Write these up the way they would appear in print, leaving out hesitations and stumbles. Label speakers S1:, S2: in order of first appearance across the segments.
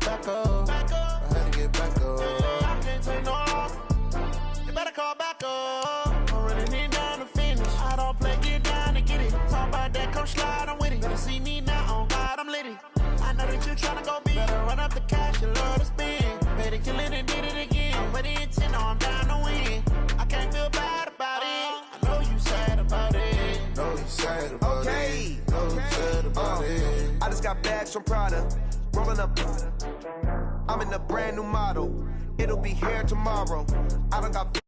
S1: get back up. I had to get back up. I can't take no loss. You better call back up. I'm running it down to finish. I don't play, get down to get it. Talk about that, come slide, I'm with it. Better see me now, on God, I'm litty. I know that you tryna go big. Better run up the cash, you love to spend. Better kill it and did it again. I'm with the intent, no, I'm down to win. I can't feel bad about it. I know you sad about it. Know you sad about it. Know you sad about it.
S2: I just got bags from Prada. Rolling up. I'm in a brand new model. It'll be here tomorrow. I don't got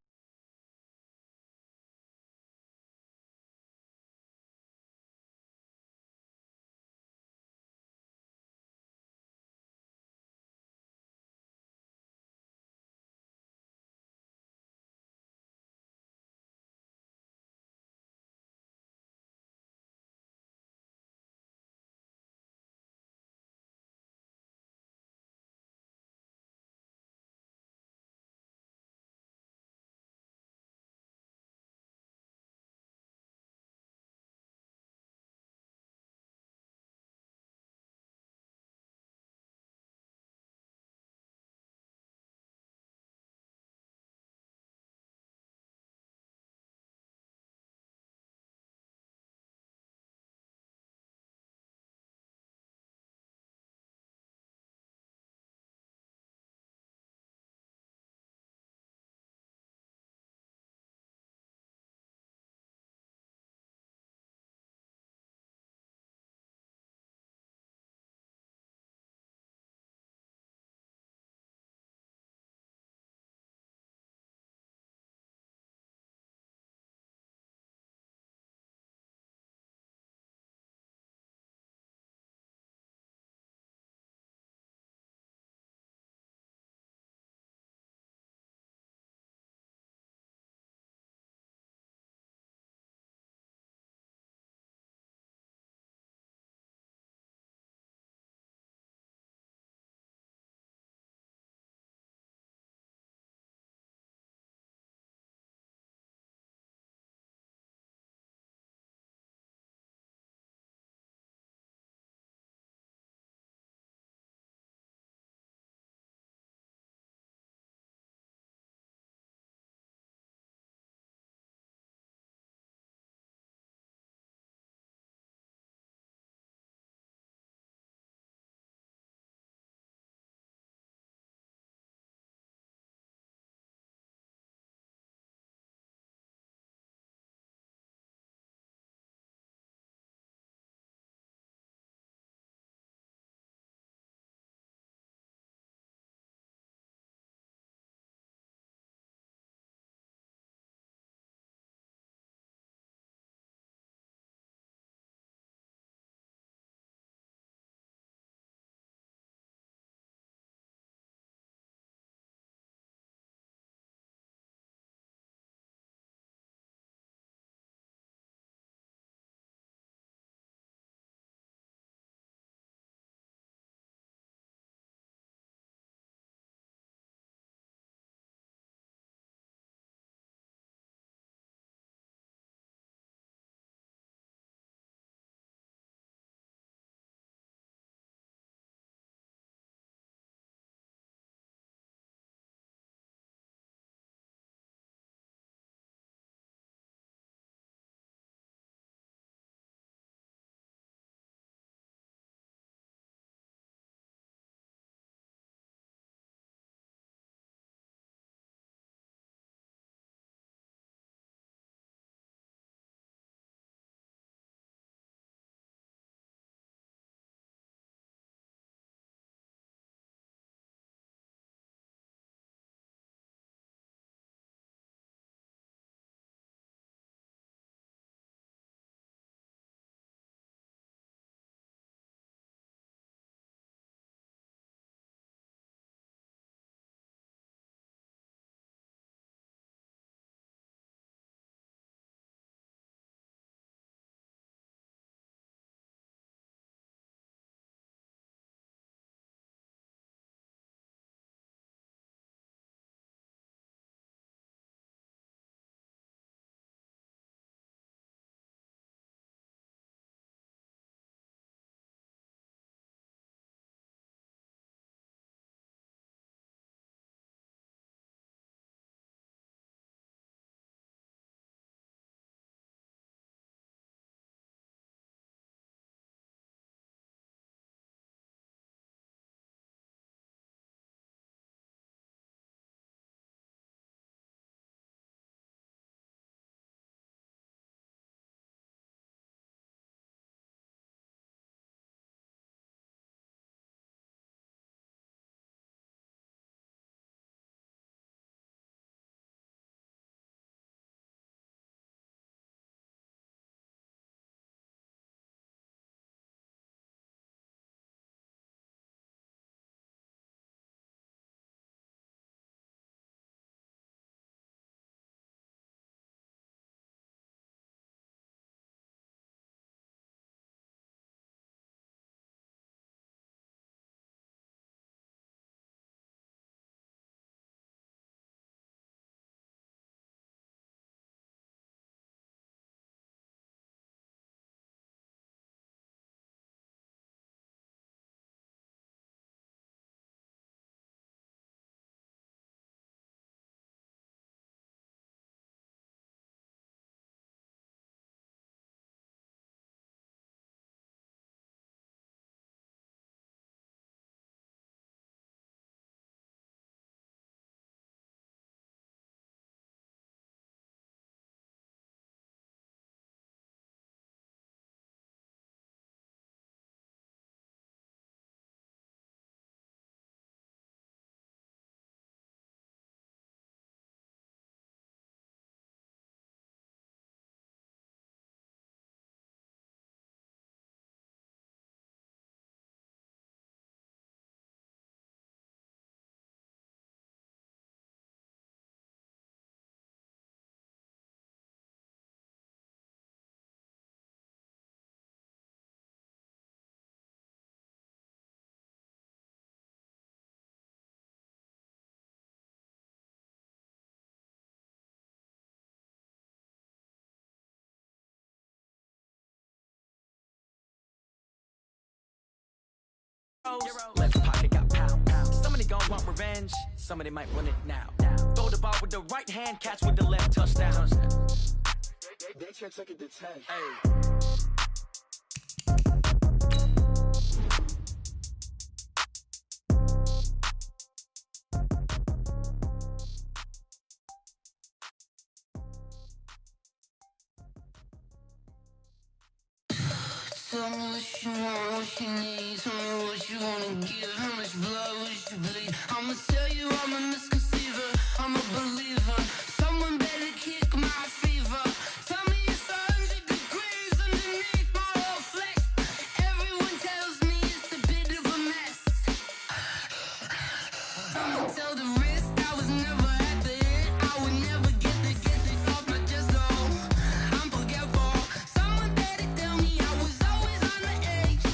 S3: Left pocket got pound. Somebody gon' want revenge. Somebody might want it now. Throw the ball with the right hand, catch with the left, touchdown.
S4: They check second to 10.
S3: Hey.
S5: Tell me what you want, what you need. Tell me what you wanna give. How much blood would you bleed? I'ma tell you I'm a misconceiver. I'm a believer. Someone better kick my fever. Tell me it's 100 degrees underneath my whole flesh. Everyone tells me it's a bit of a mess. I'ma tell the risk I was never at the hit. I would never get it off my chest though. I'm forgetful. Someone better tell me I was always on the edge.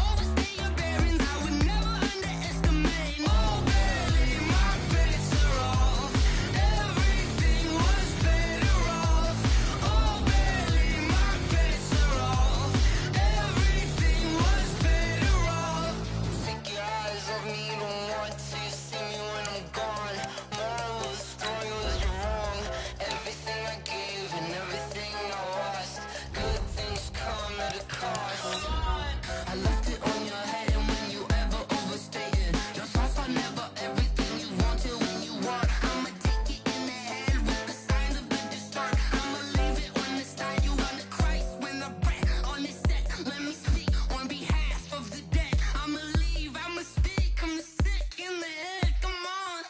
S5: Overstay your bearings, I would never underestimate. Oh baby, my bets are off. Everything was better off. Oh baby, my bets are off. Everything was better off. Take your eyes off me, you don't want to see me when I'm gone. Moral of the story was you're wrong. Everything I gave and everything I lost. Good things come at a cost. I left it on your head, and when you ever overstated, your thoughts are never everything you wanted when you want. I'ma take it in the head with the signs of the distort. I'ma leave it on the side. You on the Christ when I breath on this set. Let me speak on behalf of the dead. I'ma leave, I'ma speak. I'm sick in the head. Come on,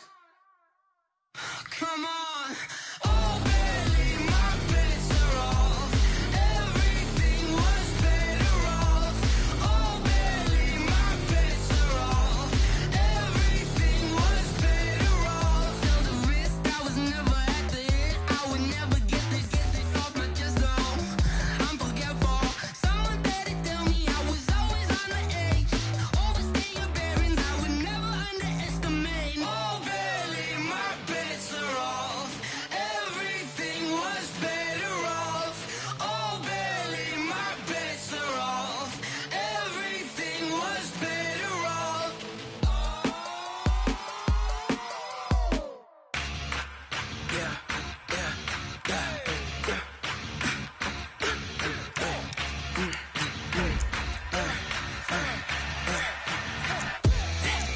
S5: come on. Oh baby, my bets are off. Everything was better off. Oh baby, my bets are off. Everything was better off. Tell the risk I was never at the hit. I would never get it off my chest though. I'm forgetful. Someone better tell me I was always on the edge. Overstay your bearings, I would never underestimate. Oh baby, my bets are off. Everything was better off. Oh baby, my bets are off. Everything was better off.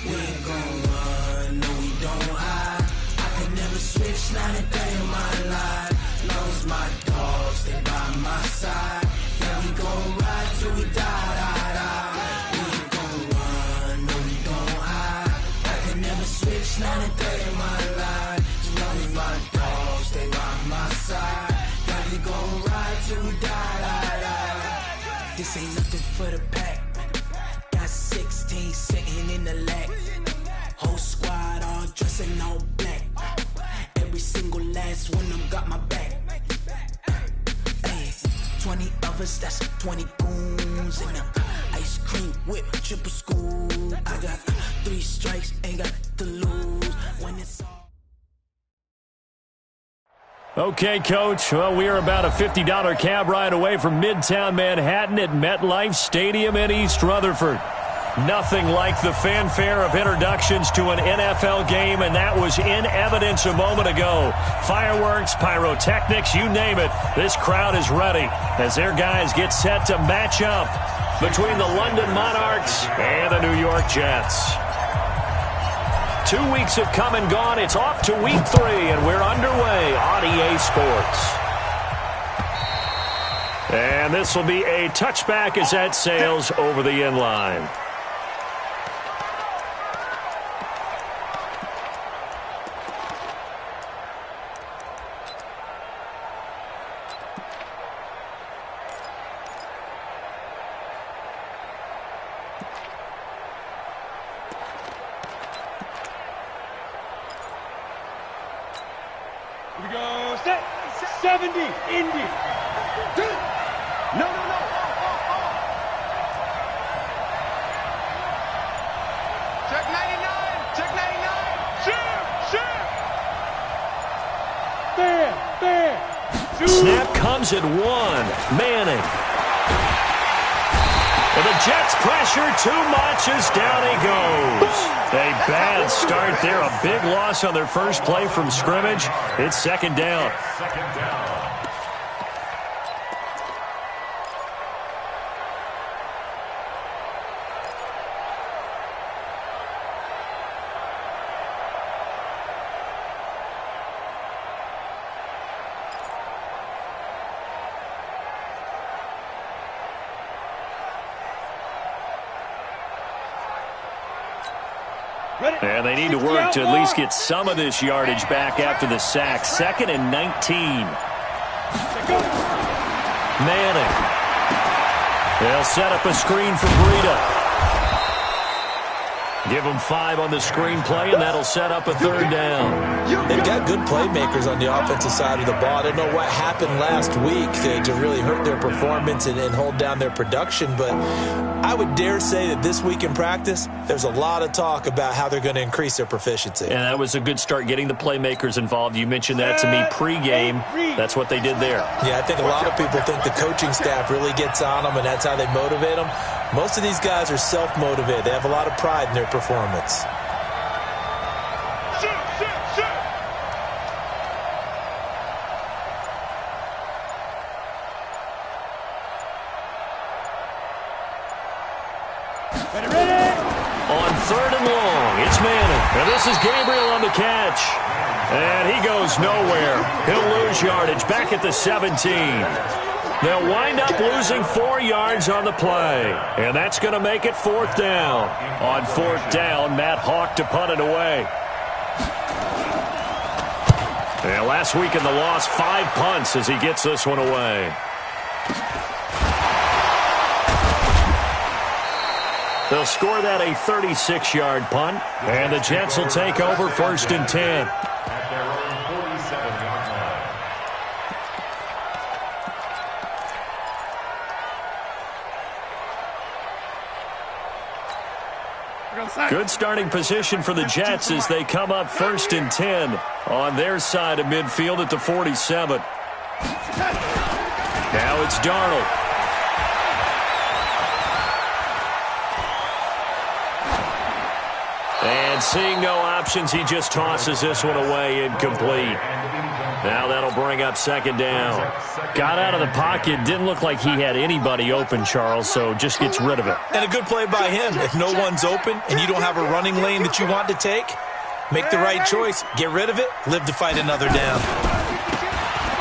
S3: We ain't gon' run, no we don't hide. I could never switch, not a day in my life. Long as my dogs stay by my side. Yeah, we gon' ride till we die. We ain't gon' run, no we don't hide. I could never switch, not a day in my life. As long as my dogs stay by my side. Yeah, we gon' ride till we die. This ain't nothing for the pack. Got 16 sitting in the lag. Whole squad all dressed in all black. Every single last one of them got my back. Hey, 20 of us, that's 20 goons. And ice cream whip, triple scoop. I got 3 strikes, ain't got to lose. When it's all
S6: Okay, Coach. Well, we are about a $50 cab ride away from Midtown Manhattan at MetLife Stadium in East Rutherford. Nothing like the fanfare of introductions to an NFL game, and that was in evidence a moment ago. Fireworks, pyrotechnics, you name it. This crowd is ready as their guys get set to match up between the London Monarchs and the New York Jets. 2 weeks have come and gone. It's off to week 3, and we're underway on EA Sports. And this will be a touchback as that sails over the end line.
S4: We go set 70 Indy. No. Check 99. Check 99. Shoot. There.
S6: Snap comes at 1. Manning. And the Jets pressure too much as down he goes. A bad start there. A big loss on their first play from scrimmage. It's second down. And they need to work to at least get some of this yardage back after the sack. 2nd and 19. Manning. They'll set up a screen for Breida. Give them 5 on the screenplay, and that'll set up a 3rd down.
S7: They've got good playmakers on the offensive side of the ball. I don't know what happened last week to really hurt their performance and hold down their production, but I would dare say that this week in practice, there's a lot of talk about how they're going to increase their proficiency.
S6: And that was a good start getting the playmakers involved. You mentioned that to me pregame. That's what they did there.
S7: Yeah, I think a lot of people think the coaching staff really gets on them, and that's how they motivate them. Most of these guys are self-motivated. They have a lot of pride in their performance.
S6: On 3rd and long, it's Manning. And this is Gabriel on the catch. And he goes nowhere. He'll lose yardage back at the 17. They'll wind up losing 4 yards on the play. And that's going to make it 4th down. On 4th down, Matt Hawk to punt it away. And last week in the loss, 5 punts as he gets this one away. They'll score that a 36-yard punt. And the Jets will take over 1st and 10. Good starting position for the Jets as they come up 1st and 10 on their side of midfield at the 47. Now it's Darnold. And seeing no options, he just tosses this one away incomplete. Now that'll bring up 2nd down. Got out of the pocket. Didn't look like he had anybody open, Charles, so just gets rid of it.
S7: And a good play by him. If no one's open and you don't have a running lane that you want to take, make the right choice. Get rid of it. Live to fight another down.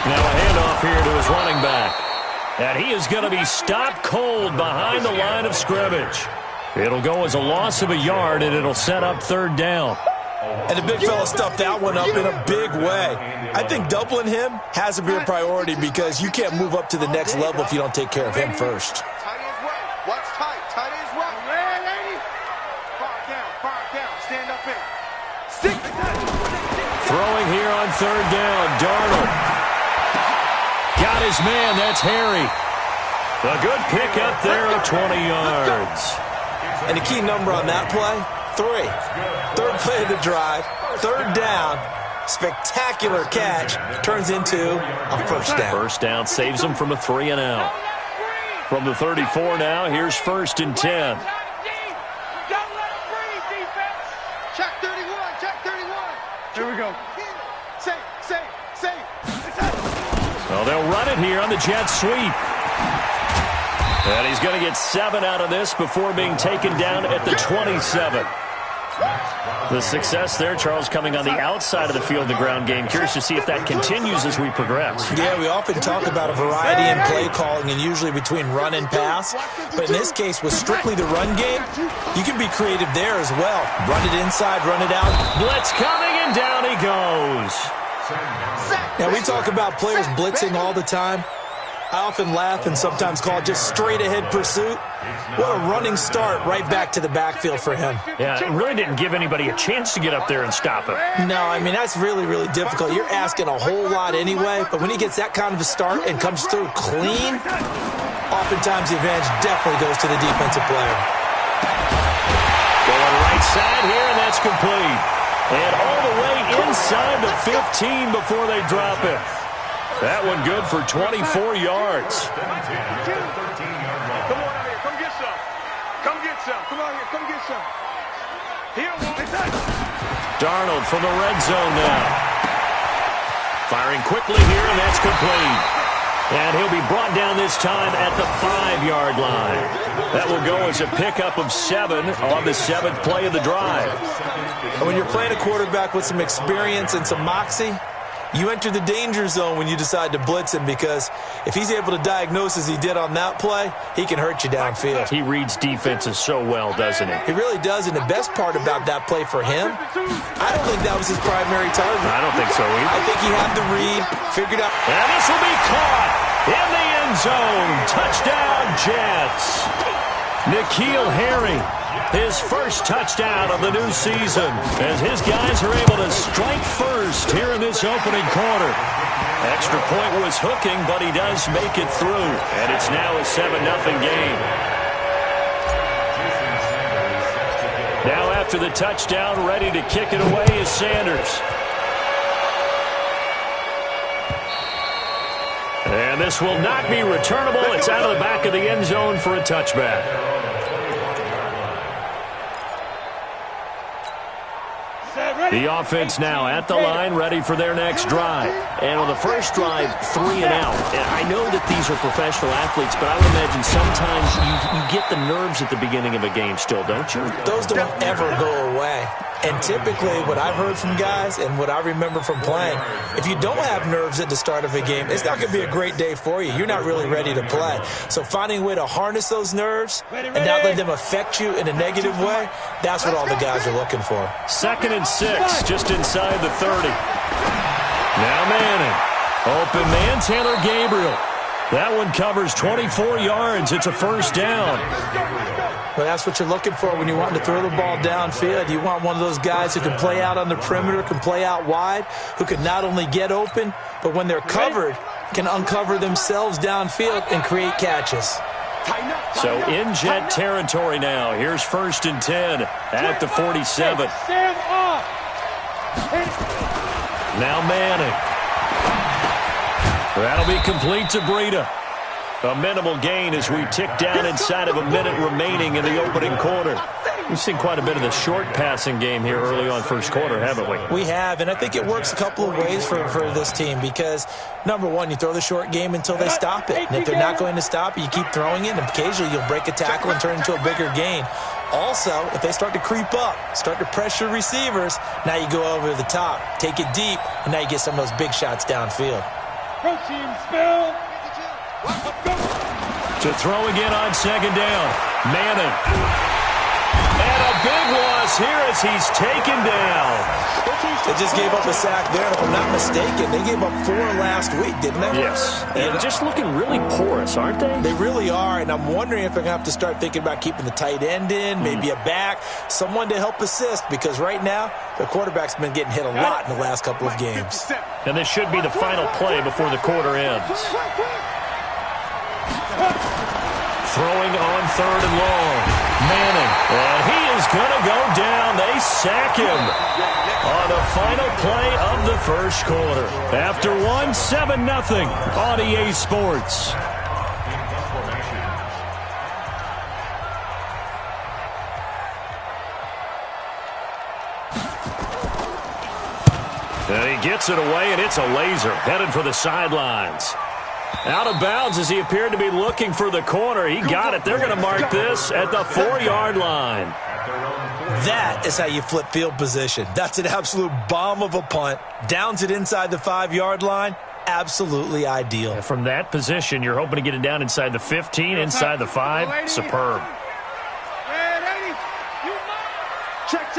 S6: Now a handoff here to his running back. And he is going to be stopped cold behind the line of scrimmage. It'll go as a loss of a yard, and it'll set up 3rd down.
S7: And the big fella stuffed that one up in a big way. I think doubling him has to be a priority because you can't move up to the next level if you don't take care of him first.
S4: Tight ends right. Watch tight. Tight ends right. Yeah, lady. Far down. Stand up in. Stick.
S6: Throwing here on 3rd down. Darnold. Got his man. That's Harry. A good pickup there of 20 yards.
S7: And the key number on that play, 3. 3rd play of the drive, 3rd down, spectacular catch, turns into a 1st down.
S6: 1st down saves them from a 3 and out. From the 34 now, here's 1st and 10.
S4: Check 31. Check 31. Here we go. Safe.
S6: Well, they'll run it here on the Jets sweep. And he's going to get 7 out of this before being taken down at the 27. The success there, Charles, coming on the outside of the field, the ground game. Curious to see if that continues as we progress.
S7: Yeah, we often talk about a variety in play calling and usually between run and pass. But in this case, with strictly the run game, you can be creative there as well. Run it inside, run it out.
S6: Blitz coming, and down he goes.
S7: Now, we talk about players blitzing all the time. I often laugh and sometimes call it just straight-ahead pursuit. What a running start right back to the backfield for him.
S6: Yeah, it really didn't give anybody a chance to get up there and stop him.
S7: No, I mean, that's really, really difficult. You're asking a whole lot anyway, but when he gets that kind of a start and comes through clean, oftentimes the advantage definitely goes to the defensive player.
S6: Going right side here, and that's complete. And all the way inside the 15 before they drop it. That one good for 24 yards.
S4: Come on out here. Come get some. Come get some. Come on here. Come get some. He don't want it.
S6: Darnold from the red zone now. Firing quickly here, and that's complete. And he'll be brought down this time at the 5-yard line. That will go as a pickup of 7 on the 7th play of the drive.
S7: And when you're playing a quarterback with some experience and some moxie, you enter the danger zone when you decide to blitz him, because if he's able to diagnose as he did on that play, he can hurt you downfield.
S6: He reads defenses so well, doesn't he?
S7: He really does, and the best part about that play for him, I don't think that was his primary target.
S6: I don't think so either.
S7: I think he had the read, figured out.
S6: And this will be caught in the end zone. Touchdown, Jets. N'Keal Harry, his first touchdown of the new season, as his guys are able to strike first here in this opening quarter. Extra point was hooking, but he does make it through, and it's now a 7-0 game. Now after the touchdown, ready to kick it away is Sanders. And this will not be returnable. It's out of the back of the end zone for a touchback. The offense now at the line, ready for their next drive. And on the first drive, 3 and out. And I know that these are professional athletes, but I would imagine sometimes you get the nerves at the beginning of a game still, don't you?
S7: Those don't ever go away. And typically what I've heard from guys and what I remember from playing, if you don't have nerves at the start of a game, it's not going to be a great day for you. You're not really ready to play. So finding a way to harness those nerves and not let them affect you in a negative way, that's what all the guys are looking for.
S6: 2nd and 6, just inside the 30. Now Manning. Open man, Taylor Gabriel. That one covers 24 yards. It's a first down.
S7: Well, that's what you're looking for when you want to throw the ball downfield. You want one of those guys who can play out on the perimeter, can play out wide, who can not only get open, but when they're covered, can uncover themselves downfield and create catches.
S6: So in Jet territory now. Here's 1st and 10 at the 47. Now Manning. That'll be complete to Breida. A minimal gain as we tick down inside of a minute remaining in the opening quarter. We've seen quite a bit of the short passing game here early on first quarter, haven't we?
S7: We have, and I think it works a couple of ways for this team because, number one, you throw the short game until they stop it. And if they're not going to stop it, you keep throwing it, and occasionally you'll break a tackle and turn into a bigger gain. Also, if they start to creep up, start to pressure receivers, now you go over the top, take it deep, and now you get some of those big shots downfield.
S4: Protein spill.
S6: To throw again on 2nd down. Manning. And a big loss here as he's taken down.
S7: They just gave up a sack there. If I'm not mistaken, they gave up 4 last week, didn't they?
S6: Yes. And just looking really porous, aren't they?
S7: They really are, and I'm wondering if they're going to have to start thinking about keeping the tight end in, maybe a back, someone to help assist, because right now, the quarterback's been getting hit a lot in the last couple of games.
S6: And this should be the final play before the quarter ends. Throwing on 3rd and long. Manning. And he is going to go down. They sack him on the final play of the first quarter. After 7-0 on EA Sports. And he gets it away, and it's a laser headed for the sidelines. Out of bounds as he appeared to be looking for the corner. He got it. They're going to mark this at the 4-yard line.
S7: That is how you flip field position. That's an absolute bomb of a punt. Downs it inside the 5-yard line. Absolutely ideal.
S6: And from that position, you're hoping to get it down inside the 15, inside the 5. Superb.
S4: Check.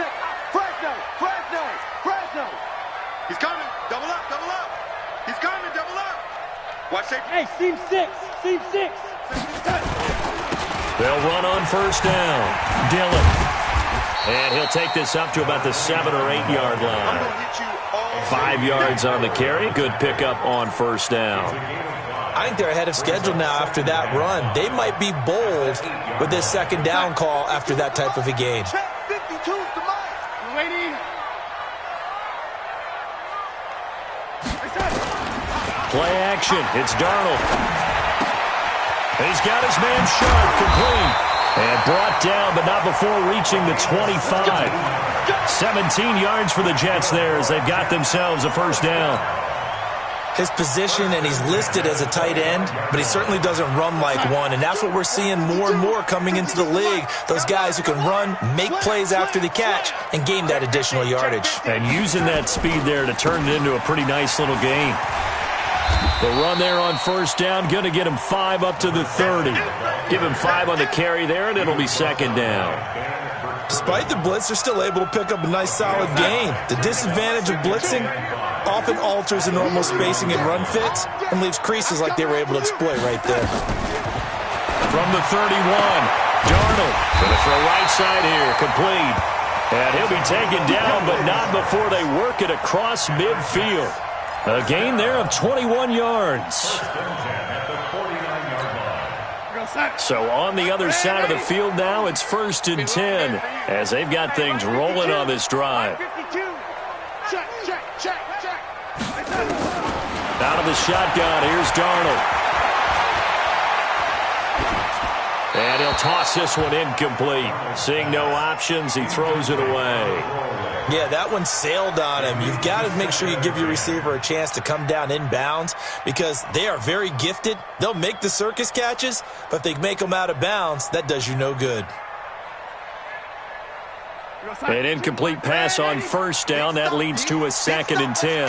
S4: Fresno. He's coming. Double up. He's coming. Double up. Watch safety.
S8: Hey, seam 6.
S6: They'll run on first down. Dillon. And he'll take this up to about the 7 or 8 yard line. 5 yards on the carry. Good pickup on first down.
S7: I think they're ahead of schedule now after that run. They might be bold with this 2nd down call after that type of a game.
S6: Play action. It's Darnold. He's got his man shut. Complete. And brought down, but not before reaching the 25. 17 yards for the Jets there as they've got themselves a first down.
S7: His position, and he's listed as a tight end, but he certainly doesn't run like one, and that's what we're seeing more and more coming into the league. Those guys who can run, make plays after the catch, and gain that additional yardage.
S6: And using that speed there to turn it into a pretty nice little gain. The run there on first down, going to get him 5 up to the 30. Give him 5 on the carry there, and it'll be second down.
S7: Despite the blitz, they're still able to pick up a nice solid gain. The disadvantage of blitzing often alters the normal spacing and run fits and leaves creases like they were able to exploit right there.
S6: From the 31, Darnold going to throw right side here, complete. And he'll be taken down, but not before they work it across midfield. A gain there of 21 yards. So on the other side of the field now, it's 1st and 10 as they've got things rolling on this drive. Out of the shotgun, here's Darnold. And he'll toss this one incomplete. Seeing no options, he throws it away.
S7: Yeah, that one sailed on him. You've got to make sure you give your receiver a chance to come down inbounds because they are very gifted. They'll make the circus catches, but if they make them out of bounds, that does you no good.
S6: An incomplete pass on first down. That leads to a 2nd and 10.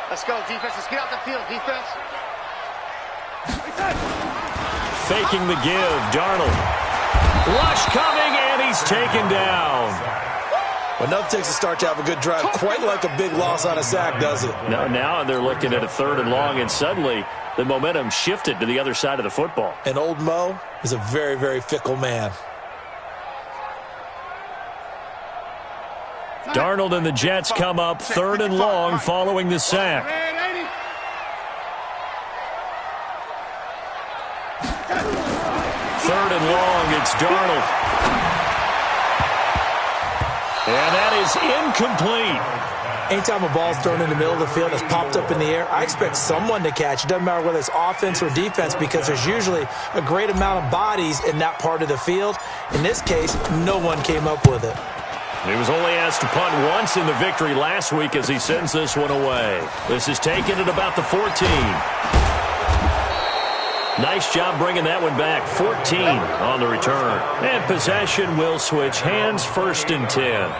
S4: Let's go, defense. Let's get out the field, defense.
S6: Faking the give, Darnold. Rush coming, and he's taken down.
S7: Well, nothing takes a start to have a good drive quite like a big loss on a sack, does it?
S6: No, now they're looking at a 3rd and long, and suddenly the momentum shifted to the other side of the football.
S7: And old Mo is a very, very fickle man.
S6: Darnold and the Jets come up 3rd and long following the sack. 3rd and long, it's Darnold. And that is incomplete.
S7: Anytime a ball's thrown in the middle of the field that's popped up in the air, I expect someone to catch. It doesn't matter whether it's offense or defense because there's usually a great amount of bodies in that part of the field. In this case, no one came up with it.
S6: He was only asked to punt once in the victory last week as he sends this one away. This is taken at about the 14. Nice job bringing that one back. 14 on the return. And possession will switch hands, 1st and 10.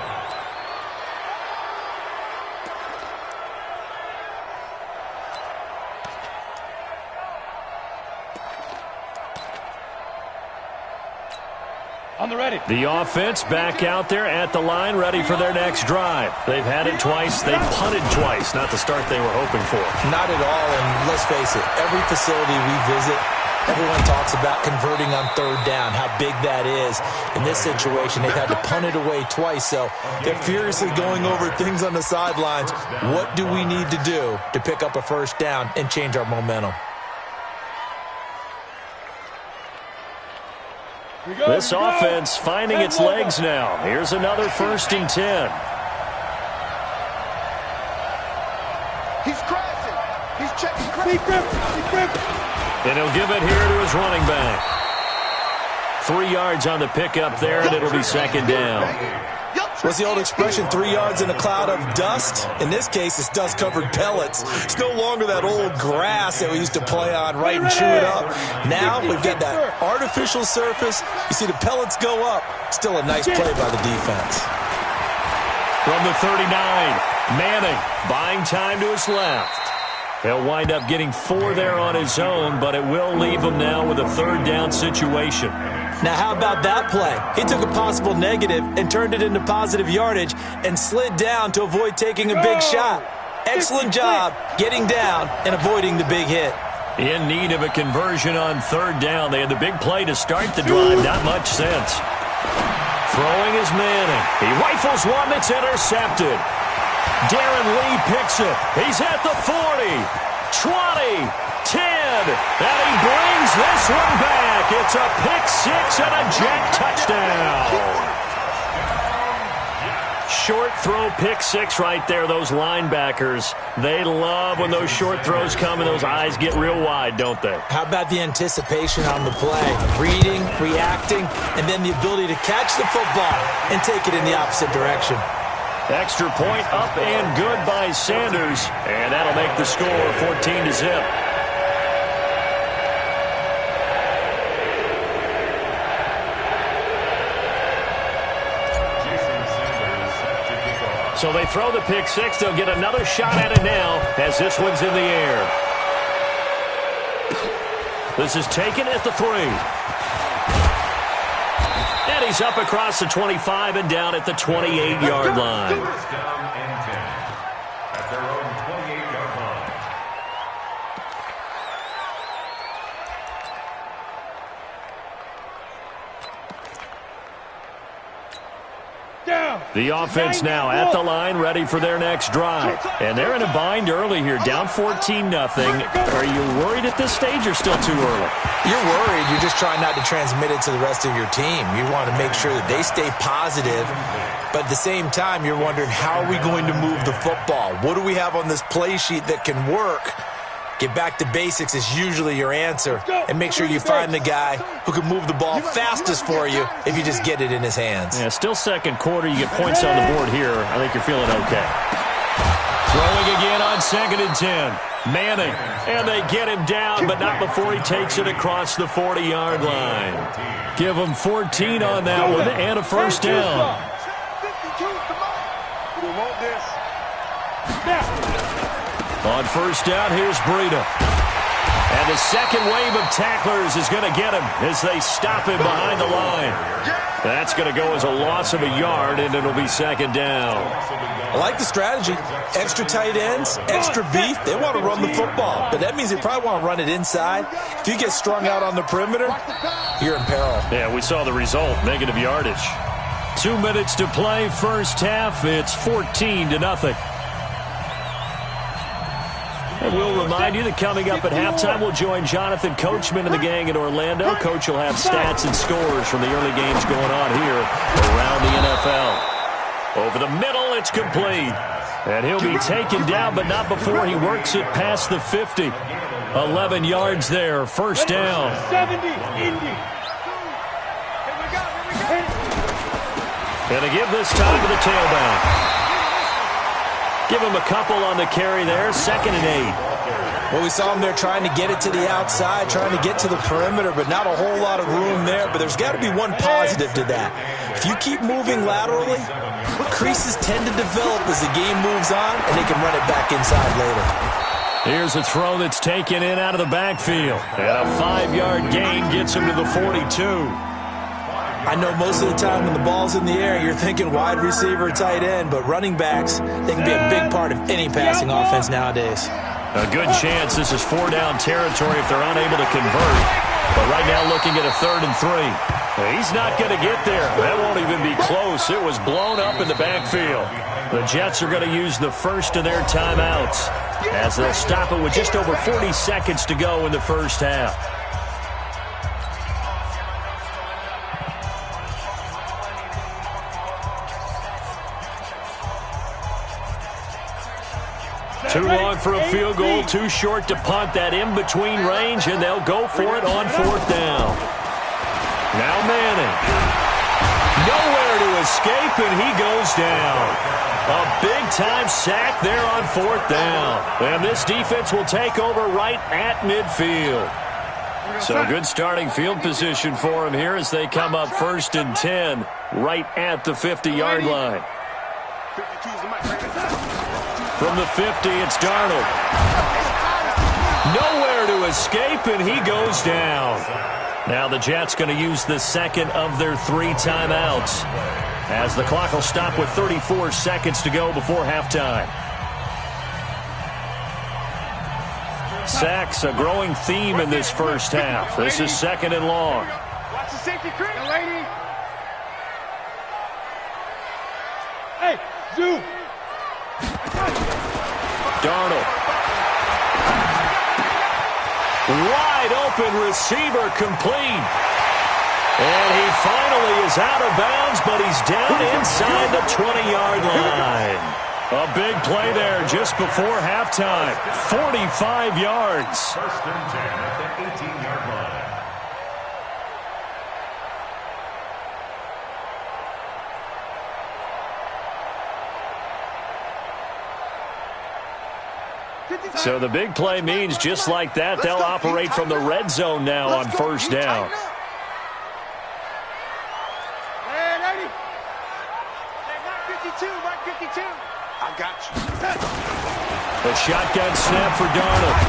S6: The offense back out there at the line, ready for their next drive. They've had it twice. They've punted twice. Not the start they were hoping for.
S7: Not at all, and let's face it, every facility we visit, everyone talks about converting on 3rd down, how big that is. In this situation, they've had to punt it away twice, so they're furiously going over things on the sidelines. What do we need to do to pick up a 1st down and change our momentum?
S6: This offense finding its legs now. Here's another 1st and 10.
S4: He's crashing. He's checking.
S6: And he'll give it here to his running back. 3 yards on the pickup there, and it'll be 2nd down.
S7: What's the old expression, 3 yards in a cloud of dust? In this case, it's dust-covered pellets. It's no longer that old grass that we used to play on, right, and chew it up. Now we've got that artificial surface. You see the pellets go up. Still a nice play by the defense.
S6: From the 39, Manning buying time to his left. He'll wind up getting 4 there on his own, but it will leave him now with a 3rd down situation.
S7: Now, how about that play? He took a possible negative and turned it into positive yardage and slid down to avoid taking a big shot. Excellent job getting down and avoiding the big hit.
S6: In need of a conversion on 3rd down. They had the big play to start the drive. Not much sense. Throwing is Manning. He rifles one that's intercepted. Darren Lee picks it. He's at the 40, 20, 10, and he brings this one back. It's a pick 6 and a Jet touchdown. Short throw, pick six right there. Those linebackers, they love when those short throws come and those eyes get real wide, don't they?
S7: How about the anticipation on the play? Reading, reacting, and then the ability to catch the football and take it in the opposite direction.
S6: Extra point up and good by Sanders, and that'll make the score 14-0. So they throw the pick six. They'll get another shot at it now as this one's in the air. This is taken at the 3. And he's up across the 25 and down at the 28-yard line.
S8: First down and 10 at their own 28-yard line.
S6: The offense now at the line, ready for their next drive. And they're in a bind early here, down 14-0. Are you worried at this stage or still too early?
S7: You're worried. You're just trying not to transmit it to the rest of your team. You want to make sure that they stay positive. But at the same time, you're wondering, how are we going to move the football? What do we have on this play sheet that can work? Get back to basics is usually your answer. And make sure you find the guy who can move the ball fastest for you if you just get it in his hands.
S6: Yeah, still second quarter. You get points on the board here. I think you're feeling okay. Throwing again on 2nd and 10. Manning. And they get him down, but not before he takes it across the 40-yard line. Give him 14 on that one and a first down. On first down, here's Breida. And the second wave of tacklers is going to get him as they stop him behind the line. That's going to go as a loss of a yard, and it'll be second down.
S7: I like the strategy. Extra tight ends, extra beef. They want to run the football, but that means they probably want to run it inside. If you get strung out on the perimeter, you're in peril.
S6: Yeah, we saw the result, negative yardage. 2 minutes to play, first half. It's 14-0. And we'll remind you that coming up at halftime, we'll join Jonathan Coachman and the gang in Orlando. Coach will have stats and scores from the early games going on here around the NFL. Over the middle, it's complete. And he'll be taken down, but not before he works it past the 50. 11 yards there, first down.
S9: 70, Indy.
S6: And to give this time to the tailback. Give him a couple on the carry there, 2nd and 8.
S7: Well, we saw him there trying to get it to the outside, trying to get to the perimeter, but not a whole lot of room there. But there's got to be one positive to that. If you keep moving laterally, creases tend to develop as the game moves on, and they can run it back inside later.
S6: Here's a throw that's taken in out of the backfield. And a 5-yard gain gets him to the 42.
S7: I know most of the time when the ball's in the air, you're thinking wide receiver, tight end, but running backs, they can be a big part of any passing offense nowadays.
S6: A good chance this is 4-down territory if they're unable to convert. But right now looking at a 3rd and 3. He's not going to get there. That won't even be close. It was blown up in the backfield. The Jets are going to use the first of their timeouts as they'll stop it with just over 40 seconds to go in the first half. Too long for a field goal, too short to punt. That in-between range, and they'll go for it on 4th down. Now Manning. Nowhere to escape, and he goes down. A big-time sack there on 4th down. And this defense will take over right at midfield. So good starting field position for him here as they come up 1st and 10 right at the 50-yard line. From the 50, it's Darnold. Nowhere to escape, and he goes down. Now the Jets going to use the second of their 3 timeouts as the clock will stop with 34 seconds to go before halftime. Sacks, a growing theme in this first half. This is 2nd and long.
S9: Watch the safety creep. Lady. Hey, zoom.
S6: Darnold. Wide open receiver complete. And he finally is out of bounds, but he's down inside the 20-yard line. A big play there just before halftime. 45 yards.
S8: First and 10 at the 18-yard line.
S6: So the big play means just like that, they'll operate from the red zone now on first down.
S4: I got you.
S6: A shotgun snap for Darnold.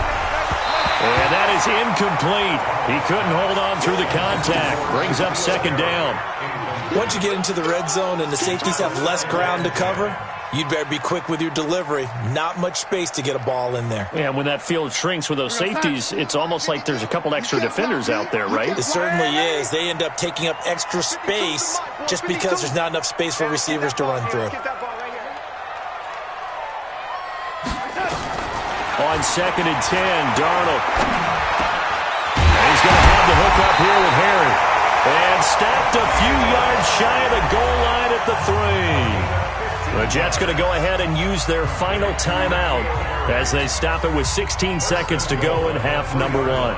S6: And that is incomplete. He couldn't hold on through the contact. Brings up second down.
S7: Once you get into the red zone and the safeties have less ground to cover, you'd better be quick with your delivery. Not much space to get a ball in there.
S6: Yeah, when that field shrinks with those safeties, it's almost like there's a couple extra defenders out there, right?
S7: It certainly is. They end up taking up extra space just because there's not enough space for receivers to run through.
S6: On second and 10, Darnold. And he's going to have the hook up here with Harry. And stopped a few yards shy of the goal line at the 3. The Jets going to go ahead and use their final timeout as they stop it with 16 seconds to go in half number 1.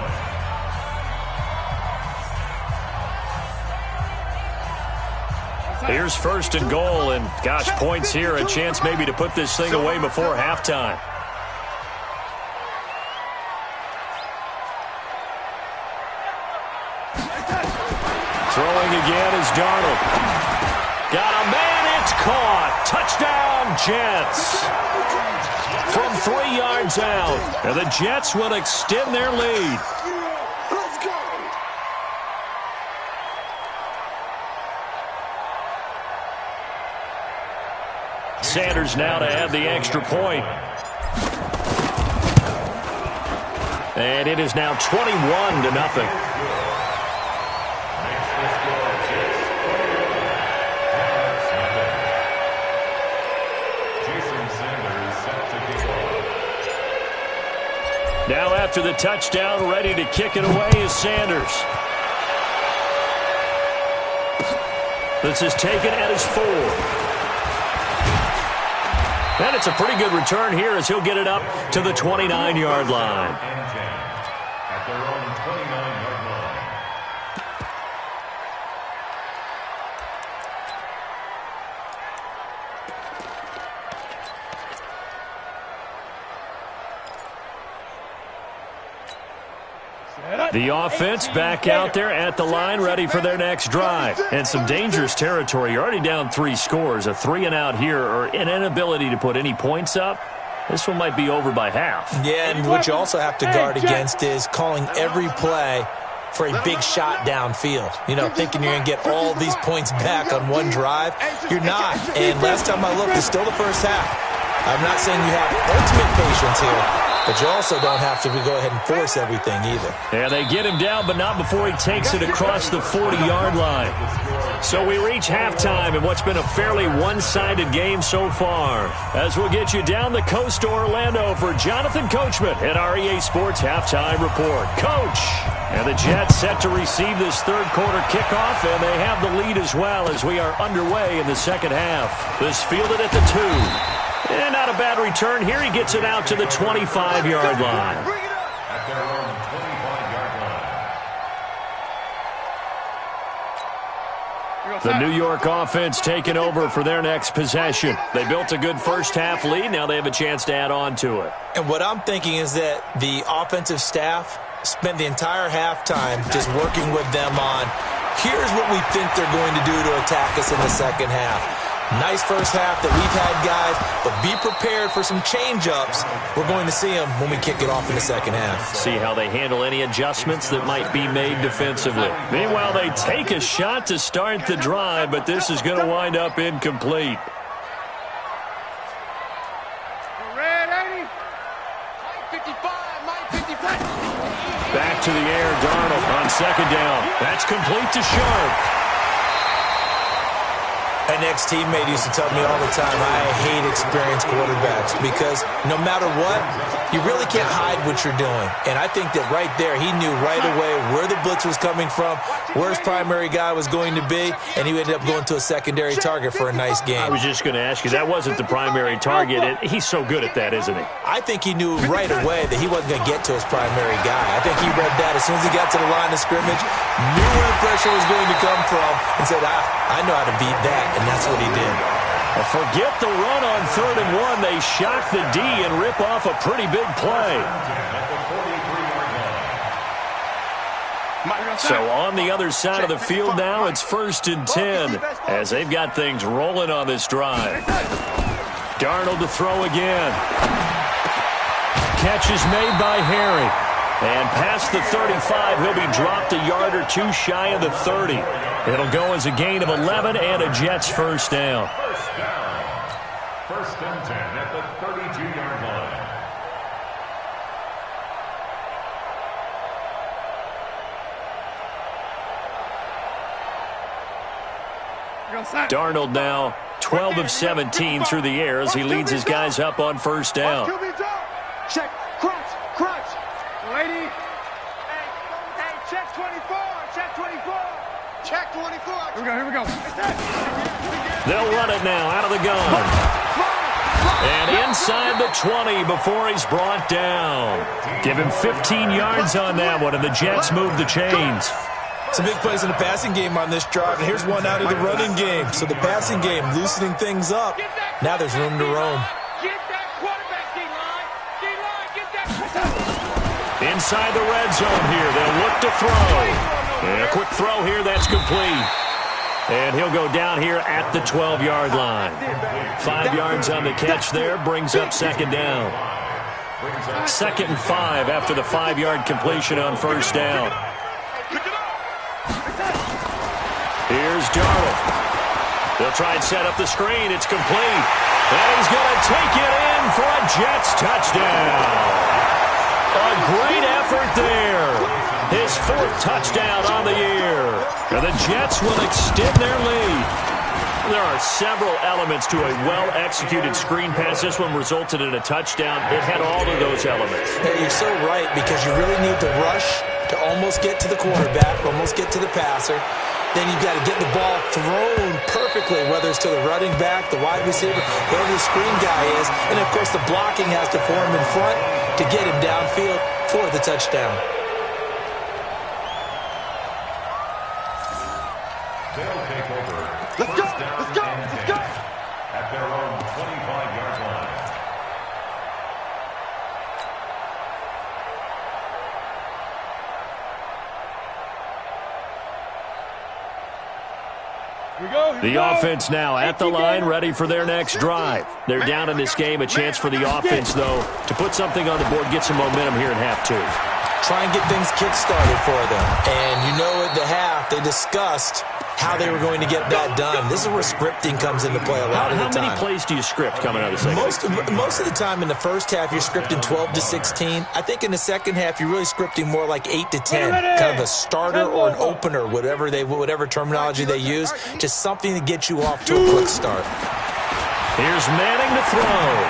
S6: Here's first and goal, and gosh, points here, a chance maybe to put this thing away before halftime. Throwing again is Darnold. Got a man, it's caught. Touchdown, Jets. From 3 yards out. And the Jets will extend their lead.
S4: Let's go.
S6: Sanders now to add the extra point. And it is now 21-0. Now after the touchdown, ready to kick it away is Sanders. This is taken at his 4. And it's a pretty good return here as he'll get it up to the 29-yard line.
S8: At their own 29-yard line.
S6: The offense back out there at the line, ready for their next drive. And some dangerous territory. You're already down 3 scores. A 3-and-out here, or an inability to put any points up. This one might be over by half.
S7: Yeah, and what you also have to guard against is calling every play for a big shot downfield. You know, thinking you're going to get all these points back on one drive. You're not. And last time I looked, it's still the first half. I'm not saying you have ultimate patience here, but you also don't have to go ahead and force everything either.
S6: Yeah, they get him down, but not before he takes it across the 40-yard line. So we reach halftime in what's been a fairly one-sided game so far. As we'll get you down the coast to Orlando for Jonathan Coachman at our EA Sports Halftime Report. Coach! And the Jets set to receive this third-quarter kickoff, and they have the lead as well as we are underway in the second half. This fielded at the 2. And not a bad return here. He gets it out to the 25-yard line.
S8: At their own 25-yard line.
S6: The New York offense taking over for their next possession. They built a good first-half lead. Now they have a chance to add on to it.
S7: And what I'm thinking is that the offensive staff spent the entire halftime just working with them on, here's what we think they're going to do to attack us in the second half. Nice first half that we've had, guys, but be prepared for some change-ups. We're going to see them when we kick it off in the second half.
S6: See how they handle any adjustments that might be made defensively. Meanwhile, they take a shot to start the drive, but this is going to wind up incomplete. Back to the air, Darnold on second down. That's complete to Sharp.
S7: An ex-teammate used to tell me all the time, I hate experienced quarterbacks because no matter what, you really can't hide what you're doing. And I think that right there, he knew right away where the blitz was coming from, where his primary guy was going to be, and he ended up going to a secondary target for a nice game.
S6: I was just going to ask you, that wasn't the primary target. He's so good at that, isn't he?
S7: I think he knew right away that he wasn't going to get to his primary guy. I think he read that as soon as he got to the line of scrimmage, knew where the pressure was going to come from, and said, I know how to beat that, and that's what he did.
S6: Well, forget the run on 3rd and 1. They shock the D and rip off a pretty big play. So on the other side of the field now, it's 1st and 10 as they've got things rolling on this drive. Darnold to throw again. Catch is made by Harry. And past the 35, he'll be dropped a yard or two shy of the 30. It'll go as a gain of 11 and a Jets first down.
S8: First down. 1st and 10 at the 32-yard line.
S6: Darnold now 12 of 17 through the air as he leads his guys up on 1st down.
S9: Check, crunch. Lady. Hey, check 24, check 24.
S4: Check 24.
S9: Here we go.
S6: They'll run it now out of the gun. And inside the 20 before he's brought down. Give him 15 yards on that one, and the Jets move the chains.
S7: Some big plays in the passing game on this drive, and here's one out of the running game. So the passing game loosening things up. Now there's room to roam.
S9: Get that quarterback, D-line. D-line, get that.
S6: Inside the red zone here, they'll look to throw. And a quick throw here, that's complete. And he'll go down here at the 12-yard line. 5 yards on the catch there, brings up 2nd down. 2nd and 5 after the 5-yard completion on 1st down. Here's Darnold. They'll try and set up the screen. It's complete. And he's going to take it in for a Jets touchdown. A great effort there. His 4th touchdown on the year. And the Jets will extend their lead. There are several elements to a well-executed screen pass. This one resulted in a touchdown. It had all of those elements.
S7: Hey, you're so right, because you really need to rush to almost get to the quarterback, almost get to the passer. Then you've got to get the ball thrown perfectly, whether it's to the running back, the wide receiver, whoever the screen guy is. And, of course, the blocking has to form in front to get him downfield for the touchdown.
S8: They'll take over. Let's go. At their own 25-yard line.
S6: The offense now at the line, ready for their next drive. They're down in this game. A chance for the offense, though, to put something on the board, get some momentum here in half 2.
S7: Try and get things kick-started for them. And you know at the half, they discussed how they were going to get that done. This is where scripting comes into play a lot of the time.
S6: How many plays do you script coming out of the second?
S7: Most of the time in the first half, you're scripting 12 to 16. I think in the second half, you're really scripting more like 8 to 10. Kind of a starter or an opener, whatever terminology they use. Just something to get you off to a quick start.
S6: Here's Manning to throw.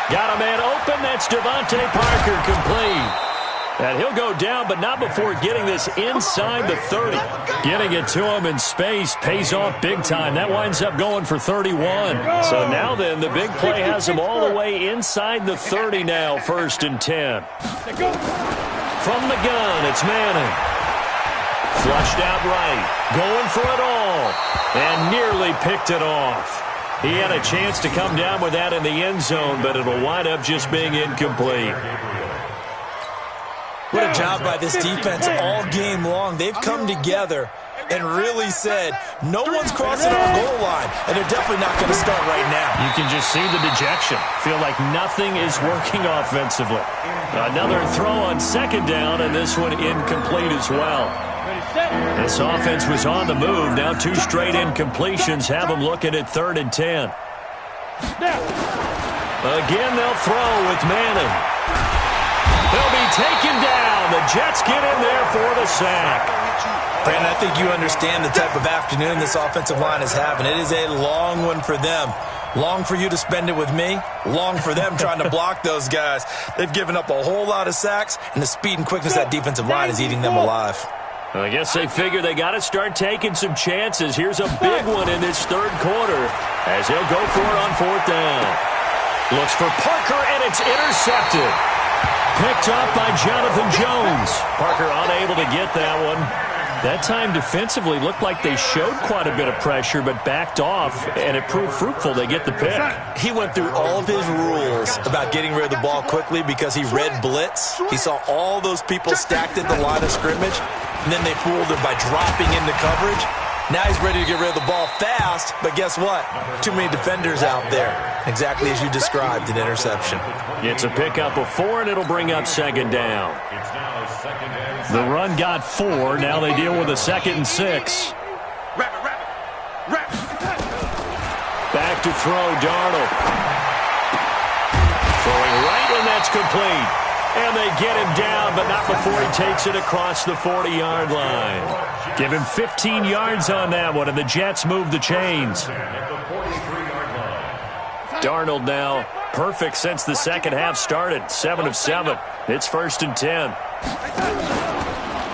S6: Got a man open. That's Devontae Parker, complete. And he'll go down, but not before getting this inside the 30. Getting it to him in space pays off big time. That winds up going for 31. So now then, the big play has him all the way inside the 30 now, 1st and 10. From the gun, it's Manning. Flushed out right. Going for it all. And nearly picked it off. He had a chance to come down with that in the end zone, but it'll wind up just being incomplete.
S7: What a job by this defense all game long. They've come together and really said, no one's crossing our goal line, and they're definitely not going to start right now.
S6: You can just see the dejection. Feel like nothing is working offensively. Another throw on 2nd down, and this one incomplete as well. This offense was on the move. Now 2 straight incompletions have them looking at 3rd and 10. Again, they'll throw with Manning. They'll be taken down. The Jets get in there for the sack.
S7: Brandon, I think you understand the type of afternoon this offensive line is having. It is a long one for them. Long for you to spend it with me. Long for them trying to block those guys. They've given up a whole lot of sacks, and the speed and quickness of that defensive line is eating them alive.
S6: Well, I guess they figure they got to start taking some chances. Here's a big one in this third quarter as he'll go for it on fourth down. Looks for Parker, and it's intercepted. Picked up by Jonathan Jones. Parker unable to get that one. That time defensively looked like they showed quite a bit of pressure but backed off, and it proved fruitful. They get the pick.
S7: He went through all of his rules about getting rid of the ball quickly because he read blitz. He saw all those people stacked at the line of scrimmage, and then they fooled him by dropping into coverage. Now he's ready to get rid of the ball fast, but guess what? Too many defenders out there. Exactly as you described, an interception.
S6: It's a pickup of 4, and it'll bring up second down. The run got 4. Now they deal with a 2nd and 6. Back to throw, Darnold. Throwing right, and that's complete. And they get him down, but not before he takes it across the 40-yard line. Give him 15 yards on that one, and the Jets move the chains. Darnold now perfect since the second half started. 7 of 7. It's 1st and 10.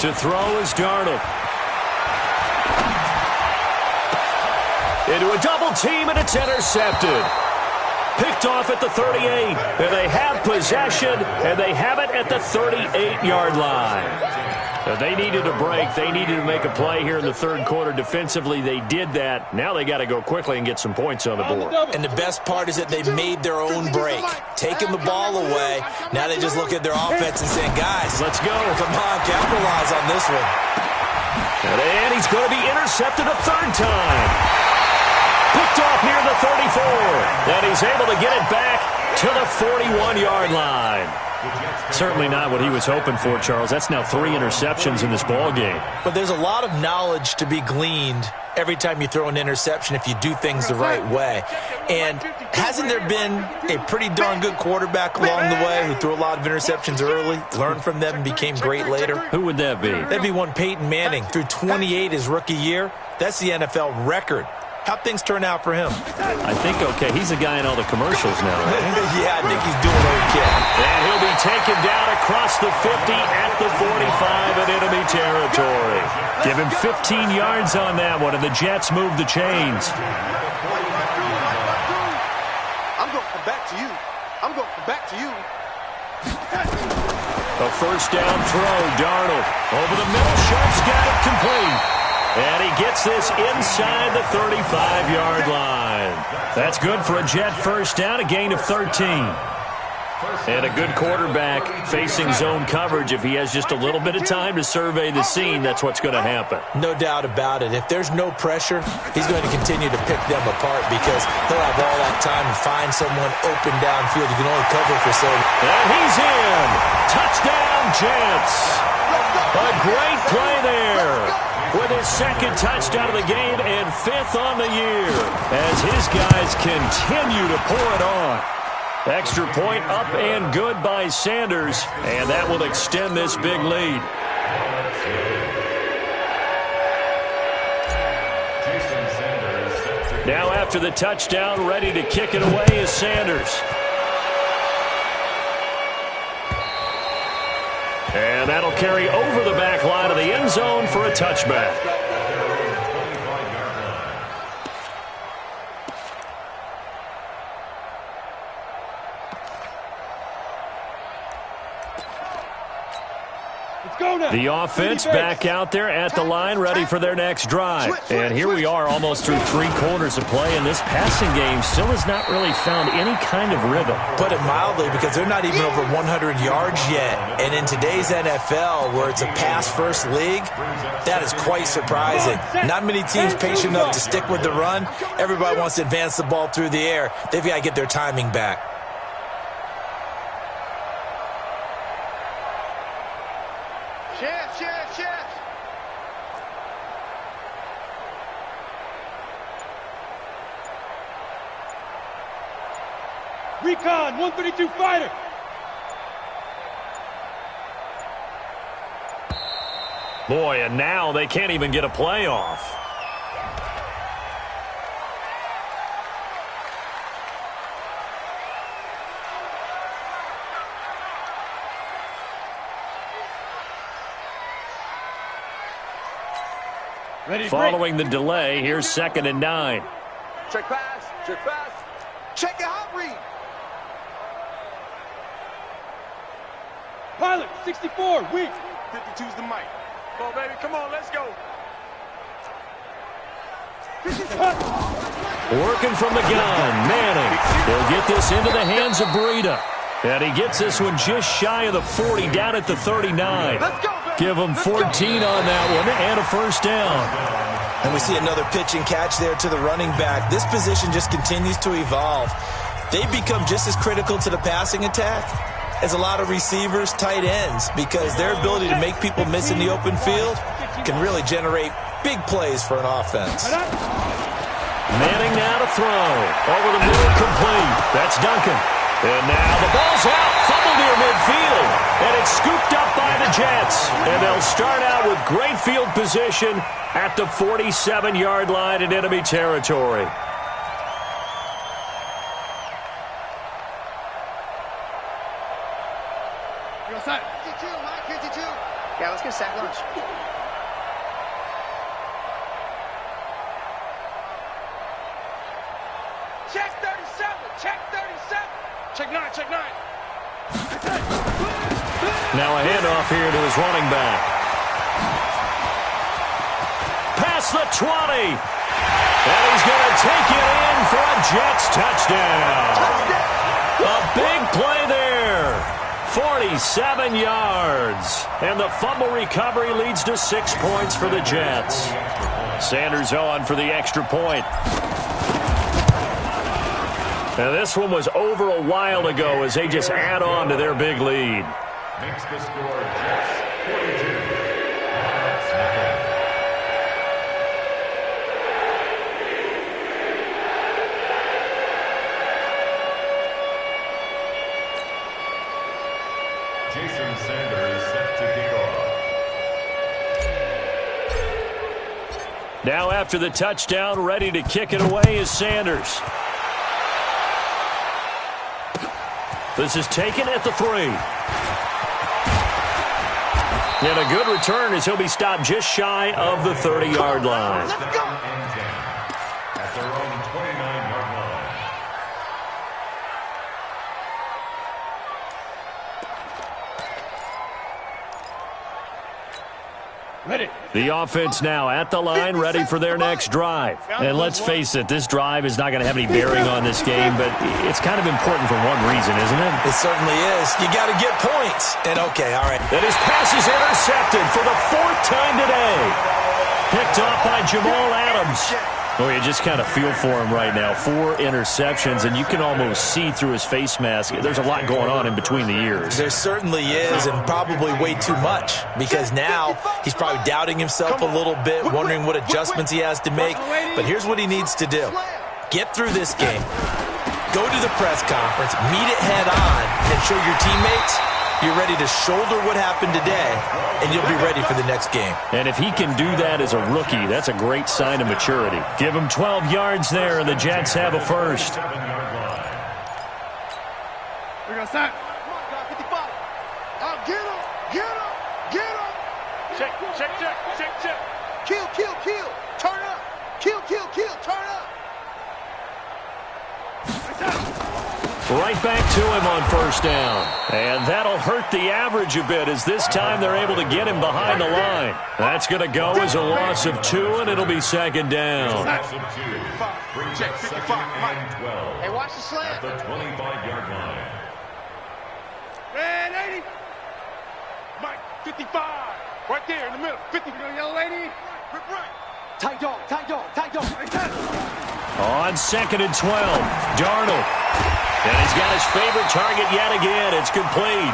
S6: To throw is Darnold. Into a double team, and it's intercepted. Picked off at the 38. And they have possession, and they have it at the 38-yard line. They needed a break. They needed to make a play here in the third quarter. Defensively, they did that. Now they got to go quickly and get some points on the board.
S7: And the best part is that they made their own break. Taking the ball away. Now they just look at their offense and saying, guys, let's go. Come on, capitalize on this one.
S6: And he's going to be intercepted a third time. Picked off near the 34. And he's able to get it back to the 41-yard line. Certainly not what he was hoping for, Charles. That's now 3 interceptions in this ball game.
S7: But there's a lot of knowledge to be gleaned every time you throw an interception if you do things the right way. And hasn't there been a pretty darn good quarterback along the way who threw a lot of interceptions early, learned from them, and became great later?
S6: Who would that be?
S7: That'd be one Peyton Manning. Threw 28 his rookie year. That's the NFL record. How'd things turn out for him?
S6: I think okay. He's a guy in all the commercials now, right?
S7: Yeah, I think he's doing okay.
S6: And he'll be taken down across the 50 at the 45 in enemy territory. Give him 15 yards on that one, and the Jets move the chains.
S4: I'm going to come back to you. I'm going to come back to you.
S6: A first down throw, Darnold. Over the middle, Sharp's got it complete. And he gets this inside the 35-yard line. That's good for a Jet first down, a gain of 13. And a good quarterback facing zone coverage. If he has just a little bit of time to survey the scene, that's what's going to happen.
S7: No doubt about it. If there's no pressure, he's going to continue to pick them apart because he'll have all that time to find someone open downfield. He can only cover for so long.
S6: And he's in. Touchdown, Jets. A great play there. With his second touchdown of the game and 5th on the year as his guys continue to pour it on. Extra point up and good by Sanders, and that will extend this big lead. Now after the touchdown, ready to kick it away is Sanders. And that'll carry over the back line of the end zone for a touchback. The offense back out there at the line, ready for their next drive. And here we are almost through 3 quarters of play, and this passing game still has not really found any kind of rhythm.
S7: Put it mildly, because they're not even over 100 yards yet. And in today's NFL, where it's a pass-first league, that is quite surprising. Not many teams patient enough to stick with the run. Everybody wants to advance the ball through the air. They've got to get their timing back.
S9: Recon, 132 fighter.
S6: Boy, and now they can't even get a playoff. Following the delay, here's 2nd and 9.
S4: Check pass. Check pass. Check it out, read.
S9: Pilot, 64, weak.
S4: 52's the mic. Come on, baby. Come on, let's go.
S6: Working from the gun, Manning. He'll get this into the hands of Breida. And he gets this one just shy of the 40, down at the 39.
S4: Let's go, baby.
S6: Give him 14 on that one and a first down.
S7: And we see another pitch and catch there to the running back. This position just continues to evolve. They've become just as critical to the passing attack as a lot of receivers, tight ends, because their ability to make people miss in the open field can really generate big plays for an offense.
S6: Manning now to throw. Over the middle, complete. That's Duncan. And now the ball's out. Fumble near midfield. And it's scooped up by the Jets. And they'll start out with great field position at the 47-yard line in enemy territory.
S10: Yeah, let's get a sack lunch.
S4: Check 37. Check 37. Check 9. Check 9.
S6: Now a handoff here to his running back. Past the 20. And he's going to take it in for a Jets touchdown. A big play there. 47 yards. And the fumble recovery leads to 6 points for the Jets. Sanders on for the extra point. Now this one was over a while ago as they just add on to their big lead.
S8: Makes the score Jets 42. Jason Sanders set to kick off.
S6: Now after the touchdown, ready to kick it away is Sanders. This is taken at the 3. And a good return as he'll be stopped just shy of the 30-yard line.
S8: At their own 29-yard line.
S9: Ready.
S6: The offense now at the line, ready for their next drive. And let's face it, this drive is not going to have any bearing on this game, but it's kind of important for one reason, isn't it?
S7: It certainly is. You got to get points. And okay, all right.
S6: And his pass is intercepted for the 4th time today. Picked off by Jamal Adams. Oh, you just kind of feel for him right now. 4 interceptions, and you can almost see through his face mask. There's a lot going on in between the ears.
S7: There certainly is, and probably way too much, because now he's probably doubting himself a little bit, wondering what adjustments he has to make. But here's what he needs to do. Get through this game. Go to the press conference, meet it head on, and show your teammates you're ready to shoulder what happened today, and you'll be ready for the next game.
S6: And if he can do that as a rookie, that's a great sign of maturity. Give him 12 yards there, and the Jets have a first.
S9: We're going to sack.
S4: 55. Get him. Get him. Get him. Check. Check. Check. Check. Check. Kill. Kill. Kill. Turn up. Kill. Kill. Kill. Turn up.
S6: Right back to him on first down. And that'll hurt the average a bit as this time they're able to get him behind the line. That's going to go as a loss of 2, and it'll be 2nd down.
S8: Loss of 2. Brings up 2nd and 12.
S10: Hey, watch the slant.
S8: At the 25-yard line.
S9: Red 80.
S4: Mike, 55. Right there in the middle. 50.
S9: Yellow lady.
S4: Rip right.
S10: Tight dog, tight dog, tight dog.
S6: On 2nd and 12, Darnold. And he's got his favorite target yet again. It's complete.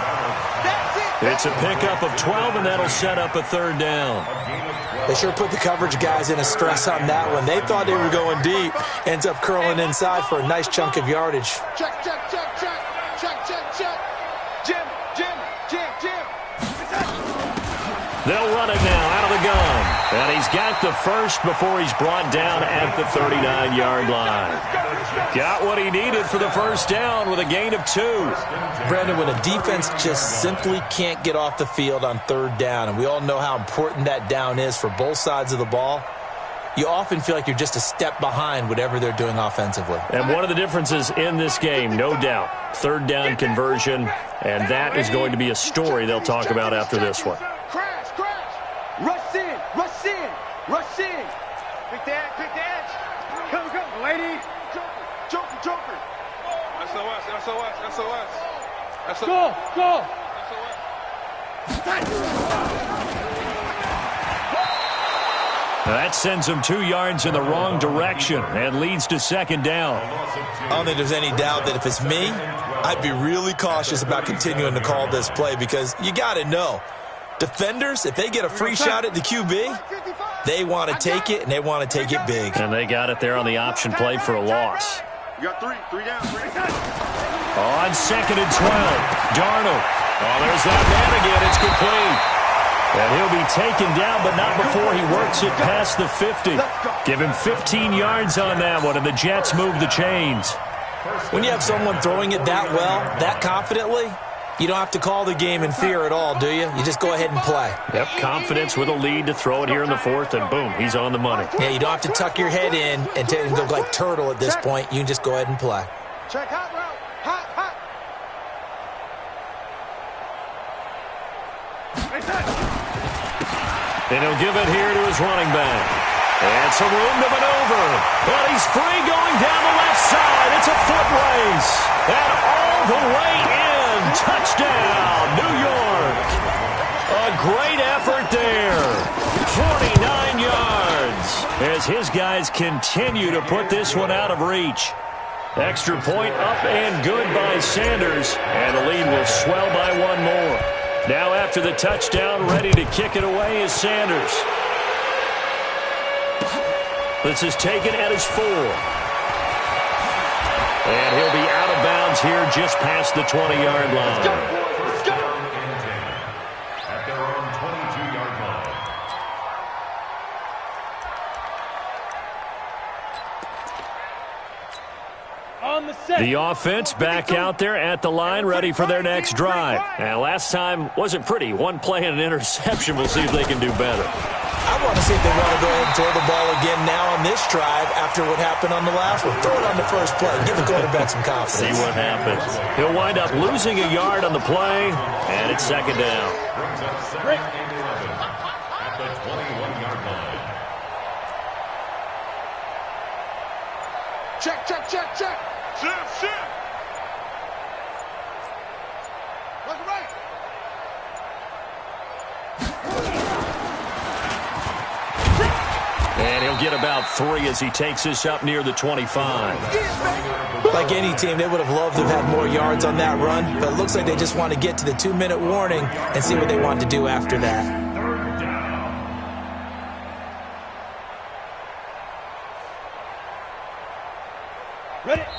S6: It's a pickup of 12, and that'll set up a 3rd down.
S7: They sure put the coverage guys in a stress on that one. They thought they were going deep. Ends up curling inside for a nice chunk of yardage.
S4: Check, check, check, check. Check, check, check. Jim, Jim, Jim, Jim.
S6: They'll run it now out of the gun. And he's got the first before he's brought down at the 39-yard line. Got what he needed for the first down with a gain of 2.
S7: Brandon, when a defense just simply can't get off the field on third down, and we all know how important that down is for both sides of the ball, you often feel like you're just a step behind whatever they're doing offensively.
S6: And one of the differences in this game, no doubt, third down conversion, and that is going to be a story they'll talk about after this one.
S4: Crash, crash. Rush in, rush in, rush in. Quick the edge. Come, lady. Joker. SOS. Go.
S6: That sends them 2 yards in the wrong direction and leads to second down.
S7: I don't think there's any doubt that if it's me, I'd be really cautious about continuing to call this play because you got to know, defenders, if they get a free shot at the QB, they want to take it, and they want to take it big.
S6: And they got it there on the option play for a loss.
S4: You got three down.
S6: On second and 12, Darnold. Oh, there's that man again. It's complete. And he'll be taken down, but not before he works it past the 50. Give him 15 yards on that one, and the Jets move the chains.
S7: When you have someone throwing it that well, that confidently, you don't have to call the game in fear at all, do you? You just go ahead and play.
S6: Yep, confidence with a lead to throw it here in the fourth, and boom, he's on the money.
S7: Yeah, you don't have to tuck your head in and go like turtle at this point. You can just go ahead and play.
S4: Check hot route. Hot.
S6: And he'll give it here to his running back. And some room to maneuver. But he's free going down the left side. It's a foot race. And all the way in. Touchdown, New York. A great effort there. 49 yards. As his guys continue to put this one out of reach. Extra point up and good by Sanders. And the lead will swell by 1 more. Now after the touchdown, ready to kick it away is Sanders. This is taken at his 4. And he'll be out of bounds here just past the 20-yard line.
S4: Let's go.
S8: At their own 22-yard line.
S4: On the set.
S6: The offense back out there at the line, ready for their next drive. And last time wasn't pretty. 1 play and an interception. We'll see if they can do better.
S7: I want to see if they want to go ahead and throw the ball again now on this drive after what happened on the last one. Throw it on the first play. Give the quarterback some confidence.
S6: See what happens. He'll wind up losing a yard on the play, and it's second down.
S8: Brings up second and 11 at the 21-yard line.
S4: Check. Shift. Look right.
S6: And he'll get about 3 as he takes this up near the 25.
S7: Like any team, they would have loved to have had more yards on that run, but it looks like they just want to get to the 2-minute warning and see what they want to do after that.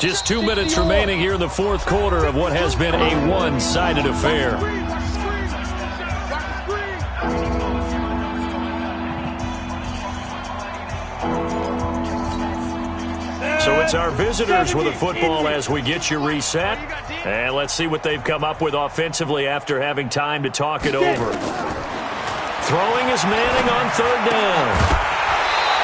S6: Just 2 minutes remaining here in the fourth quarter of what has been a one-sided affair. So it's our visitors with the football as we get you reset. And let's see what they've come up with offensively after having time to talk it over. Throwing is Manning on third down.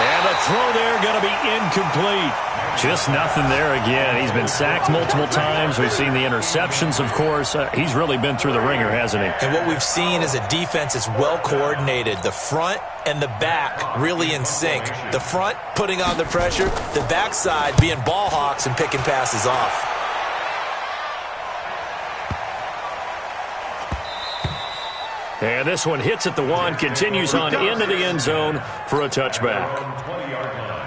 S6: And the throw there going to be incomplete. Just nothing there again. He's been sacked multiple times. We've seen the interceptions, of course. He's really been through the ringer, hasn't he?
S7: And what we've seen is a defense that's well coordinated. The front and the back really in sync. The front putting on the pressure. The backside being ball hawks and picking passes off.
S6: And this one hits at the 1, continues on into the end zone for a touchback.
S8: 20-yard line.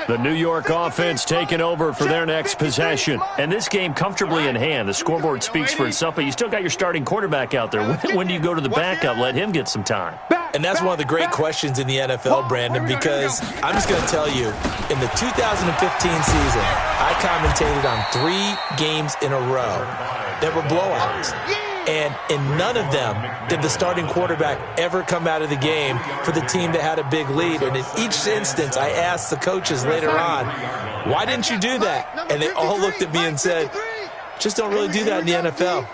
S6: The New York offense taking over for their next possession. And this game comfortably in hand. The scoreboard speaks for itself, but you still got your starting quarterback out there. When do you go to the backup? Let him get some time.
S7: And that's one of the great questions in the NFL, Brandon, because I'm just going to tell you, in the 2015 season, I commentated on 3 games in a row that were blowouts. And in none of them did the starting quarterback ever come out of the game for the team that had a big lead. And in each instance, I asked the coaches later on, why didn't you do that? And they all looked at me and said, just don't really do that in the NFL.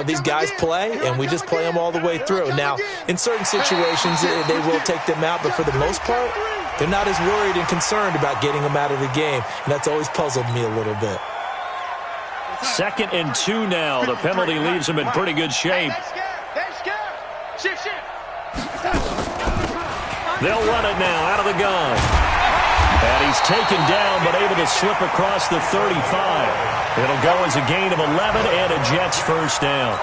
S7: These guys play, and we just play them all the way through. Now, in certain situations, they will take them out, but for the most part, they're not as worried and concerned about getting them out of the game, and that's always puzzled me a little bit.
S6: 2nd and 2 now. The penalty leaves them in pretty good shape. They'll run it now out of the gun. And he's taken down, but able to slip across the 35. It'll go as a gain of 11 and a Jets first down.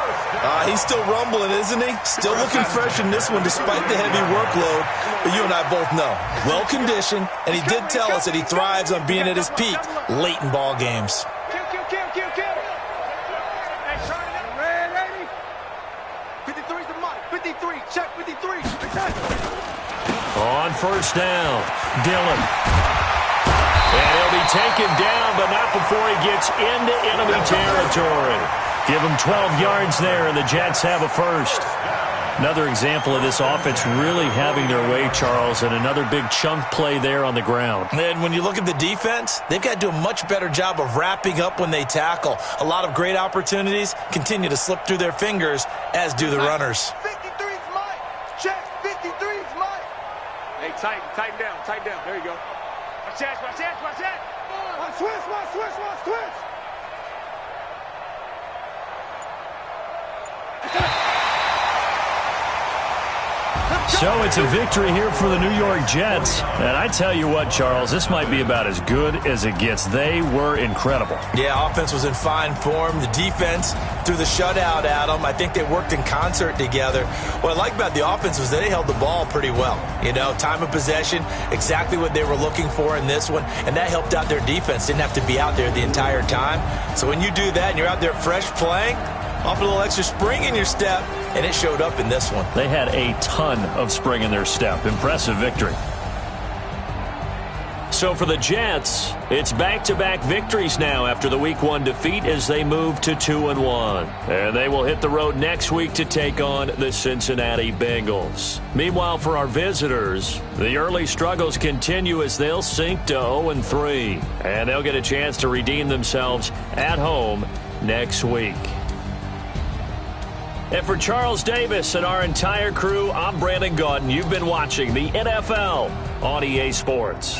S7: He's still rumbling, isn't he? Still looking fresh in this one despite the heavy workload. But you and I both know, well-conditioned, and he did tell us that he thrives on being at his peak late in ball games.
S4: Kill. Red 80. 53's the mic. 53. Check 53.
S6: On first down, Dillon. And he'll be taken down, but not before he gets into enemy territory. Give him 12 yards there, and the Jets have a first. Another example of this offense really having their way, Charles, and another big chunk play there on the ground.
S7: And when you look at the defense, they've got to do a much better job of wrapping up when they tackle. A lot of great opportunities continue to slip through their fingers, as do the runners.
S4: 53's mine. Check. 53's mine. Hey, tighten down. There you go. Watch that. One switch.
S6: So it's a victory here for the New York Jets. And I tell you what, Charles, this might be about as good as it gets. They were incredible.
S7: Yeah, offense was in fine form. The defense threw the shutout at them. I think they worked in concert together. What I like about the offense was that they held the ball pretty well. Time of possession, exactly what they were looking for in this one, and that helped out their defense. Didn't have to be out there the entire time. So when you do that and you're out there fresh playing, off a little extra spring in your step, and it showed up in this one.
S6: They had a ton of spring in their step. Impressive victory. So for the Jets, it's back-to-back victories now after the Week 1 defeat as they move to 2-1. And they will hit the road next week to take on the Cincinnati Bengals. Meanwhile, for our visitors, the early struggles continue as they'll sink to 0-3. And they'll get a chance to redeem themselves at home next week. And for Charles Davis and our entire crew, I'm Brandon Gaudin. You've been watching the NFL on EA Sports.